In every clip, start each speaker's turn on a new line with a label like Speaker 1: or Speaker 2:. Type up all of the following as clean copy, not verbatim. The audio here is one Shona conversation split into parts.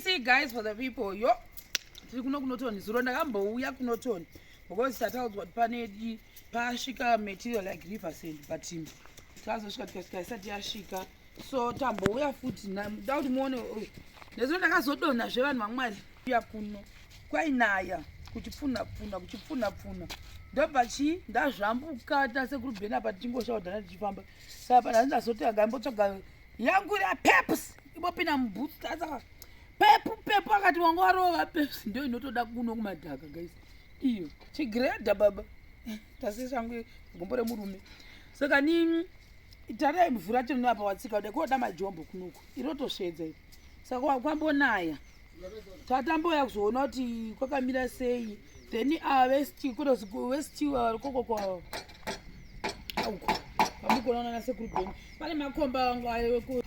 Speaker 1: see guys for the people yo tiri kuno kunotoni zuro ndakambouya kunotoni because tataudzwa kuti pane pasvika material like Riversand but takazosvika tikasvika isati yasvika so tambouya futi nda kuti muone nezuro ndakazodonha zvevanhu vamwari uya kuno kwainaya kuchipfunapfuna ndobva ndazvambuka tasekurubheni apa tichingoshaudzana tichifamba saka pana ndazotanga imbotsvaga yangu yapeps imbopinda mubhutsu tasaka pepu akati wanga warova peps ndio inotoda kuno kumadhaka guys iyo chigredha baba taseshangu gombo remurume saka ni tarai mvura tinoapa watsika kuda koda majombo kunoko irotosvedza iri saka kwambonaya tatamboya kuzoona kuti kwakamira sei then westi koko kwavo kwamukona nasekurubheni pane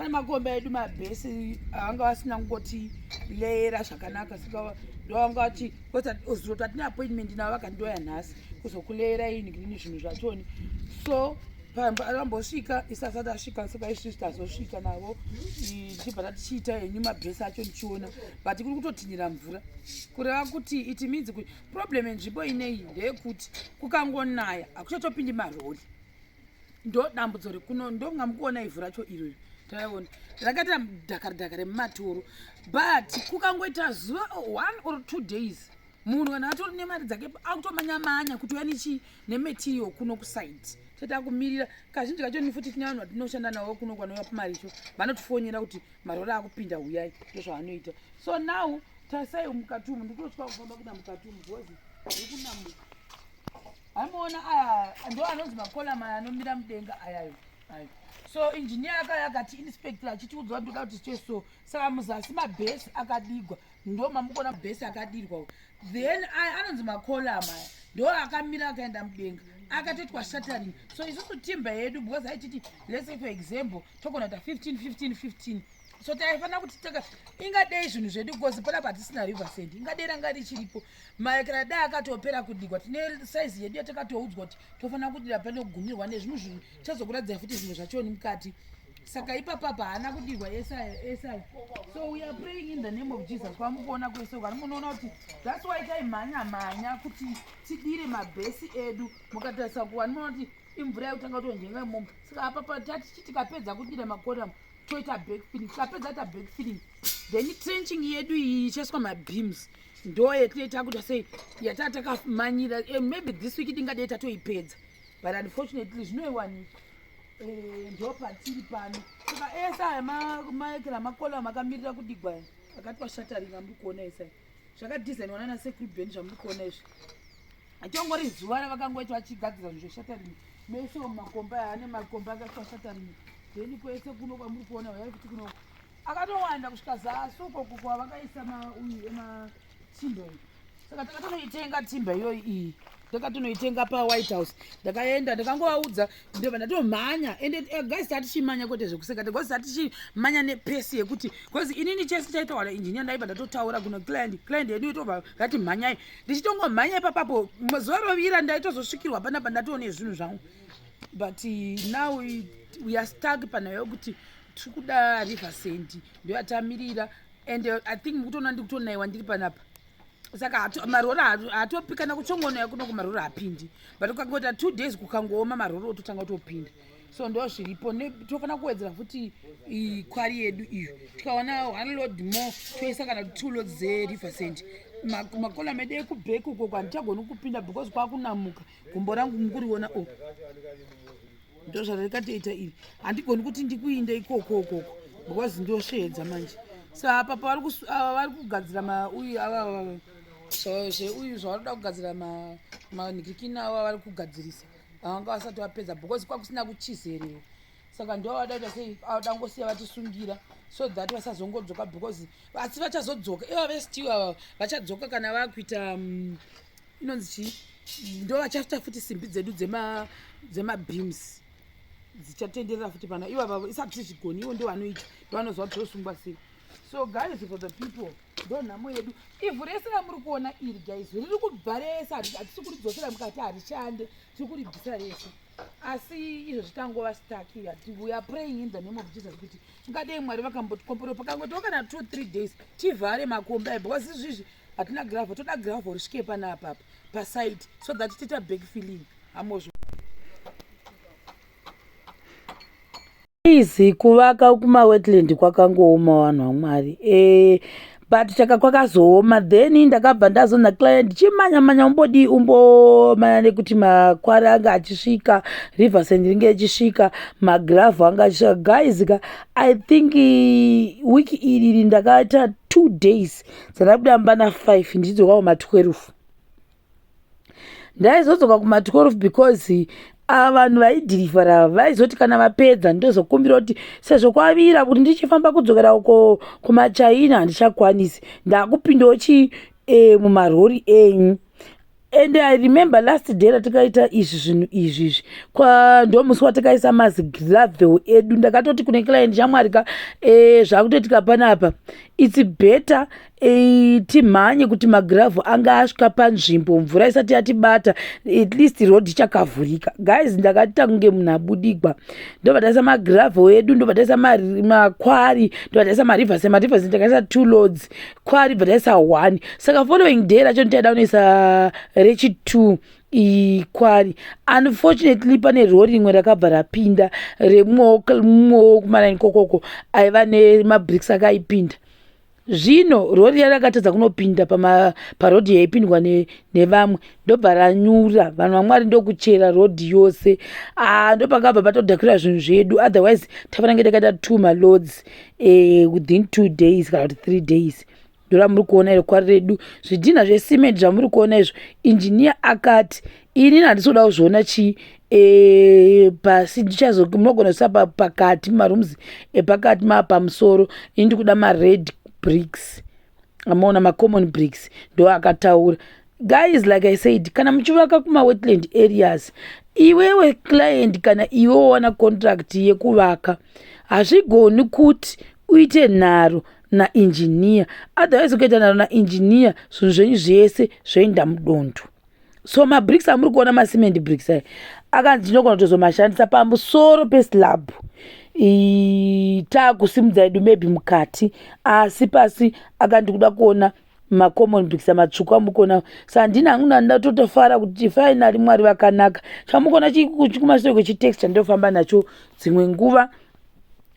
Speaker 1: makomba edu mabhesi anga asina kungoti lera zvakanaka saka ndovangati zuro tatine appointment navo vakandoya nhasi kuzokulera ini zvinhu zvachoni so ambosvika isasati asvika saka isusu tazosvika navo tichibva tichiita henyu mabhesi acho ndichiona but kuri kutotinhira mvura kureva kuti it means kuti problem enzvimbo inei ndeyekuti kukangonaya hakuchatopindi marori ndo dambudzo rekuno ndonga mukuona ivhu racho irori taiona rakaita dhakaridhakare mumatoro but kukangoita zuva 1 or 2 days munhu kana atori nemari dzake akutomanyamanya kuti uya nemetiyo kuno kusaiti tatakumirira kazhinji kacho ni futi tine vanhu vatinoshanda navo kuno kwanouya pamarisho vanotifonyera kuti marori akupinda uyai ndozvaanoita so now tasai mukatumu ndikutosvika kufamba kuda mukatumu bhozi ndikunamuka aimuona aya ndo anonzi makolama anomira mudenga ayayo so injiniya akaya akati inspector achitiudzwa kuti toda kuti tiche so saka muzasi mabhesi akadigwa ndo mamukona bhesi akadirwa then anonzi makolama aya ndo akamira akaenda mudenga akatoitwa shuttering so isusu timba yedu because aititi let's say for example togona kuita 15 so taifanira kuti ingadei zvinhu zvedu because pana patisina Riversand ingadei ranga richiripo maekara akatopera kudigwa tine saizi yedu yatakatoudzwa kuti tofanira kudira pane kugumirwa nezvinhu zvinhu chazokuradzai futi zvinhu zvachoni mukati saka ipapapa haana kudirwa esai so we are praying in the name of Jesus kwamukuona kwese kwani munoona kuti that's why taimhanya kuti tidire mabhesi edu mukatarisa kuwani munoona kuti imvura yekutanga kutonjenga imomo saka apapa tatichi tikapedza kudira makoramu toita backfilling tikapedza ta backfilling then trenching yedu iyi ichaiswa mabeams ndo yetinoita kuti sei yatatakamanyira maybe this week tingadei tatoipedza but unfortunately zvinoiwanika ndo patiri pano saka esa maekera makola makamirira kudigwa akatwa Shuttering amuri kuona esai zvakadhizainwana nasekurubheni zvamuri kuona izvi achongori zuva ravakangoita vachigadzira zvinhu zveShuttering mese makomba ane makomba akatwa Shuttering then kwese kuno kwamuri kuona uyai kuti kuno akatowanda kusvika zasi ukoko kwavakaisa ematimba iyi saka takatonoitenga timba iyoyi iyi takatonoitenga paWhite House ndakaenda ndakangovaudza ndobva ndatomhanya ende guys tatichimanya kwete zvekuseka because tatichimanya nepesi yekuti because inini chese chaitaura injiniya ndaibva ndatotaura kuno client yedu itobva ngati mhanyai ndichitongomhanya ipapapo zuva rovira ndaitozosvikirwa panapa ndatoone zvinhu zvangu but now we are stuck panayo yokuti tiri kuda Riversand ndio yatamirira and I think mukutoona ndikutonaiwa ndiri panapa saka marori haatopikana kuchongonaya kuno kumarori hapindi but ukangoita 2 days kukangooma marori ototanga kutopinda so ndo zviripo tofanira kuwedzera futi Quarry yedu iyo tikaona 1 load more toisa kana 2 loads zeRiversand makola medu ekubheki uko kwanditagoni kupinda because kwakunamuka gumbo rangu mukuriona ndo zvarakatoita iri handigoni kuti ndikuinde ikoko because ndosvedza manje saka apa vari kugadzira uyu zvavanoda kugadzira manikikina ava vari kugadzirisa vanga vasati vapedza because kwakusina kuchizerewa saka ndo vadaita sei avadangosiya vatisungira so that vasazongodzoka because asi vachazodzoka iva vestiw ava vachadzoka kana vakuita inonzi ndo vachaita futi simbi dzedu dzemabeams dzichatenderera futi pana ivo isati tichigoni ivo ndo vanoita ndo vanozva kuti zvosungwa sei so guys for the people ndo nhamo yedu ivhu rese ramuri kuona iri guys riri kubva rese hatisi kuridzosera mukati harishande tiri kuribvisa rese asi izvo zvitangova staki ati we are praying in the name of Jesus kuti ngadei Mwari vakambotikomborera pakangotova kana 2-3 days tivhare makomba aya because izvizvi hatina gravel toda gravel risvike pana apapa pasite so that tiita back filling hamozvo izi kuvaka kumawetland kwakangooma vanhu vaMwari but chaka kwakazooma then ndakabva ndazona client chimanya umbodii umbomanya nekuti makwari anga achisvika Riversand ringe achisvika magravhu anga achisvika guys I think wiki iri ndakaita 2 days dzandabuda mbana 5 ndidzoka kuma-12 ndaizodzoka kuma-12 because vanhu vaidhirivhara vaizoti kana vapedza ndozokumbira kuti sezvo kwavira kuti ndichifamba kudzokera uko kumaChina handichakwanisi ndakupindawo mumarori enyu and I remember last day ratakaita izvi zvinhu izvizvi ndomusi watakaisa mazigravel edu ndakatoti kune client chamwarika zvakutoitika panapa it's better timhanye kuti magravel anga asvika panzvimbo mvura isati yatibata at least road ichakavhurika guys ndakatita kunge munhu abudigwa ndobva taisa magravel edu ndobva taisa makwari ndobva taisa Riversand ndakaisa 2 loads kwari bva taisa 1 saka following day racho nditaida kunoisa rechi 2 kwari unfortunately pane rori rimwe rakabva rapinda remumwewo kumaraini kokoko aiva nemabricks akaipinda zvino rori yarakatadza kunopinda parodhi yaipindwa nevamwe ndobva ranyura vanhu vaMwari ndokuchera rodhi yose ndopakabva patodhakira zvinhu zvedu otherwise tafanange takaita 2 maloads within 2 days kana kuti 3 days ndora muri kuona iro kwari redu zvidhina zvecement zvamuri kuona izvo injiniya akati ini handisoda kuzviona pasi munogona kuisa pakati marooms epakati pamusoro ini ndikuda mared bricks amaona macommon bricks ndo akataura guys like I said kana muchivaka kumawetland areas iwewe client kana iwe wana contract yekuvaka hazvigoni kuti uite nharo nainjiniya otherwise ukaita nharo nainjiniya zvinhu zvenyu zvese zvoenda mudondo so mabricks amuri kuona macement bricks aya akanzi ndinogona kutozomashandisa pamusoro peslab taakusimudza edu maybe mukati asi pasi akandikuda kuona macommon bricks amatsvuku amukona saka ndini hangu ndatotofara kuti finally Mwari vakanaka chamukona chikumashure kwechitexture ndofamba nacho dzimwe nguva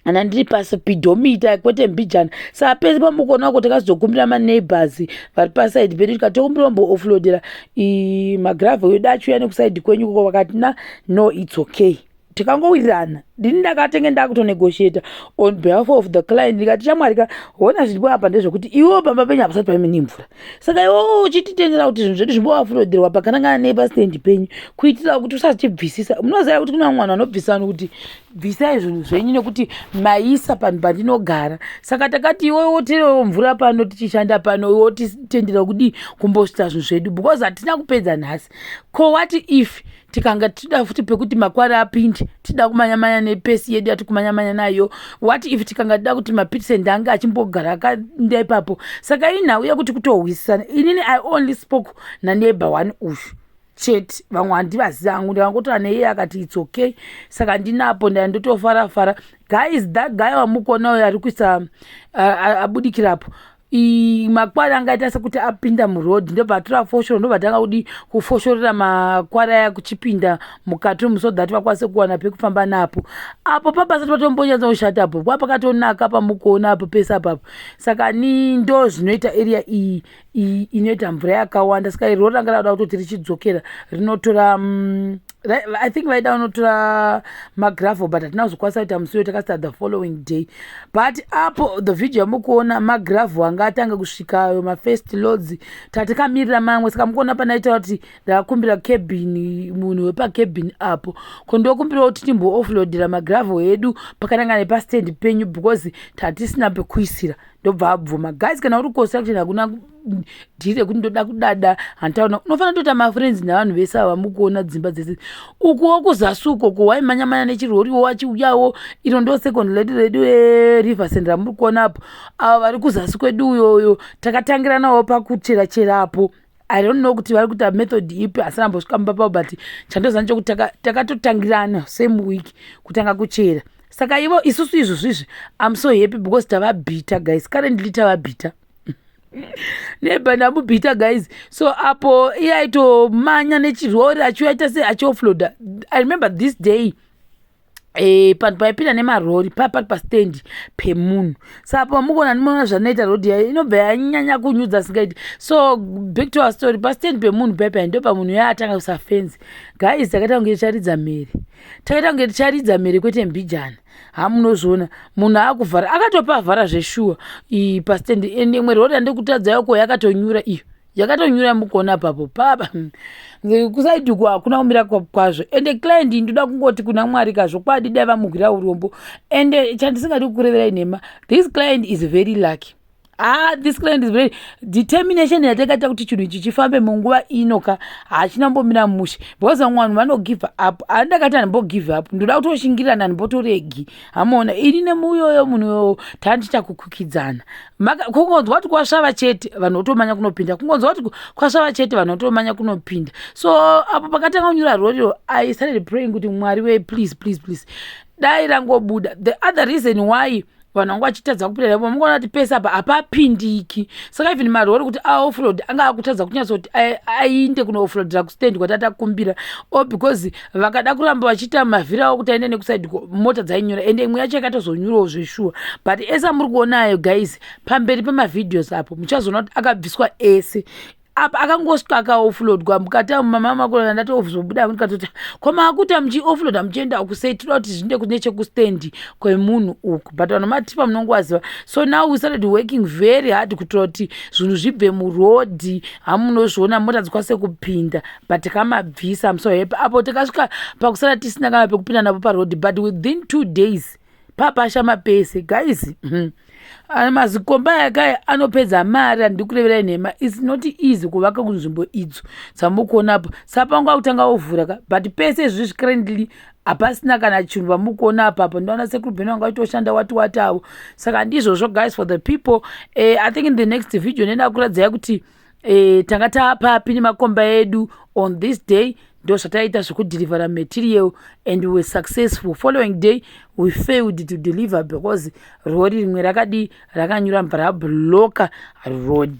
Speaker 1: ana ndiri paspeedometer kwete mbijana saka pese pamukona wako takazokumbira maneighbors vari pasaidi pedu tikatokumbira offloadera magravel edu achiuya nekusaidi kwenyu koko vakati no it's okay tikangowirirana ndini ndakatenge ndakutonegotiata on behalf of the client ndikati chamwarika hona zviripo apa ndezvekuti iwo pamba penyu hapasati paimene mvura saka iwo uchititendera kuti zvinhu zvedu zvimbovafloderwa pakanangana nepastendi penyu kuitira kuti usazvibvisisa munoziva kuti kuna mwana anobvisa kuti bvisai zvinhu zvenyu nekuti maisa panhu pandinogara saka takati iwe woterewo mvura pano tichishanda pano iwo titendera kudi kumbosvita zvinhu zvedu because hatina kupedza nhasi what if tikanga tida futi pekuti makwari apinde tida kumanyamanya nepesi yedu yati kumanyamanya nayo what if tikanga tida kuti mapitisend anga achimbogara akanda ipapo saka inhau yakuti kutohwisana inini I only spoke naneighbor one uyu chete vamwe handivazangu ndikangotora neiye akati it's okay saka ndinapo ndandotofarafara guys that guy wamukona uyo ari kuisa abudikirapo makwari angaita sekuti apinda murodhi ndobva tora foshoro ndobva tanga kudi kufoshorera makwari aya kuchipinda mukati so that vakwanise kuwana pekufamba napo apo papasati patombonyatsa kushatapo pakakatonaka pamukuona apo pese apapo saka ni ndo zvinoita area iyi inoita mvura yakawanda saka iro ranga rada kutoti richidzokera rinotora I think vaida unotora magravel but hatina kuzokwanisa kuita musi takasita the following day but apo the video yamukuona magravel anga atanga kusvikayo mafirst loads tatikamirira mamwe saka mukuona panaita kuti ndakakumbira cabin munhu wepacabin apo kondokumbira kuti timbo offloadera magravel edu pakanangana nepastand penyu because tatisina pekuisira ndobva abvuma guys kana uri construction hakuna ndire kuti ndoda kudada hantaona unofanira kutoita mafriends navanhu vese ava mukuona dzimba dzese ukuwo kuzasuko kuwaimanyamanya nechiroriwo wachiuyawo iro ndo second lady redu Riversand ramuri kuona apo ava vari kuzasi kwedu uyoyo takatangira nawo pakucheracherapo I don't know kuti vari kuita method ipi asina mbosvika mubaba but chandoziva nchokuti takatotangirana same week kutanga kuchera. Saka ivo isusu izvozvizvi I'm so happy because tavabhita guys, currently tavabhita neighbor ndamubhita guys. So apo iye aitomanya nechirori achiwaita se achiofloda. I remember this day panhu paipinda nemarori papari pastendi pemunhu. Saka mukona ndimoona zvanoita rodi yayo inobva yanyanya kunyudza singaiti. So back to our story, pastendi pemunhu paipai ndo pamunhu yaatanga kusafenzi guys. Takaita kunge ticharidza mhere kwete mbijana. Hamunozviona munhu akuvhara akatopa vhara zveshuwa pastendi ende imwe rori andikutadza yako yakatonyura iyo yakatonyura mukona papo papa kusaidhiku hakuna kumira kwazvo. Ende client ndoda kungoti kuna Mwari kazvo kwadi dai vamugwira urombo. Ende chandisingadi kukureverai nhema, this client is very lucky. This client is very determination yatakaita kuti chinhu ichi chifambe munguva inoka hachina mbomira mushe because vanhu vano give up. Andakati handimbo give up, ndoda kutoshingirirana ndimbotoregi. Hamona ini nemuyoyo munhu tandichakukukidzana kungonzwa kuti kwasvava chete vanhu votomanya kunopinda, kungonzwa kuti kwasvava chete vanhu votomanya kunopinda. So apo pakatanga kunyura roriro I started praying kuti Mwari we please dai rangobuda. The other reason why vanhu vanga vachitadza kupinda napo mungona kuti pesa apa hapapindiki. Saka even marori kuti aoffload anga akutadza kunyatsoti ainde kunoofloadira kustendi kwati atakumbira because vakada kuramba vachiita mavhiri avo kuti aende nekusaidi mota dzainyura. Ende imwe yacho yakatozonyurawo zveshuwa. But esa muri kuonayo guys pamberi pemavidhios apo muchazoona kuti akabviswa ese. Apa akangosvika akaoffloadwa mukati mama makona ndatozobuda ndikatoti koma akuta muchi offload muchienda kusei tinoda kuti zvinde kunechekustendi kwemunhu uku. But vanhu matipa munongowaziva. So now we started working very hard kutora kuti zvinhu zvibve murodhi. Hamunozviona mota dzikwanise kupinda but kamabvisa. I'm so happy. Apo takasvika pakusara tisina kana pekupinda napo parodhi but within 2 days papashama pese guys. Mazikomba yakai anopedza mari handikureverai nhema. It's not easy kuvaka kunzvimbo idzo dzamukuonapo. Sapangwa kutanga ovhura but pese izvi currently hapasina kana chinhu vamukuona apapo. Ndaona sekurubheni wanga waitoshanda wati avo. Saka ndizvozvo guys for the people. I think in the next video nenda kuradzai kuti tanga tapapi nemakomba edu on this day. Ndo zvataita zvekudhirivhera material and we were successful. Following day we failed to deliver because rori rimwe rakanyura mbva rabloka road.